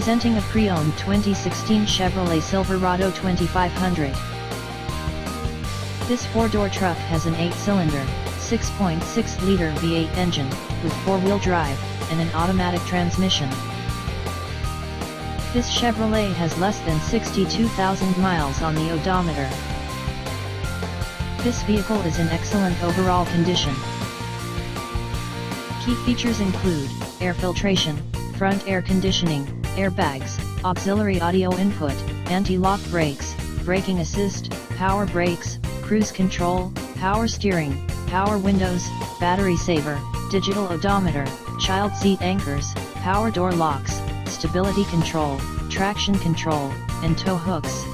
Presenting a pre-owned 2016 Chevrolet Silverado 2500. This four-door truck has an 8-cylinder, 6.6-liter V8 engine, with four-wheel drive, and an automatic transmission. This Chevrolet has less than 62,000 miles on the odometer. This vehicle is in excellent overall condition. Key features include air filtration, front air conditioning, airbags, auxiliary audio input, anti-lock brakes, braking assist, power brakes, cruise control, power steering, power windows, battery saver, digital odometer, child seat anchors, power door locks, stability control, traction control, and tow hooks.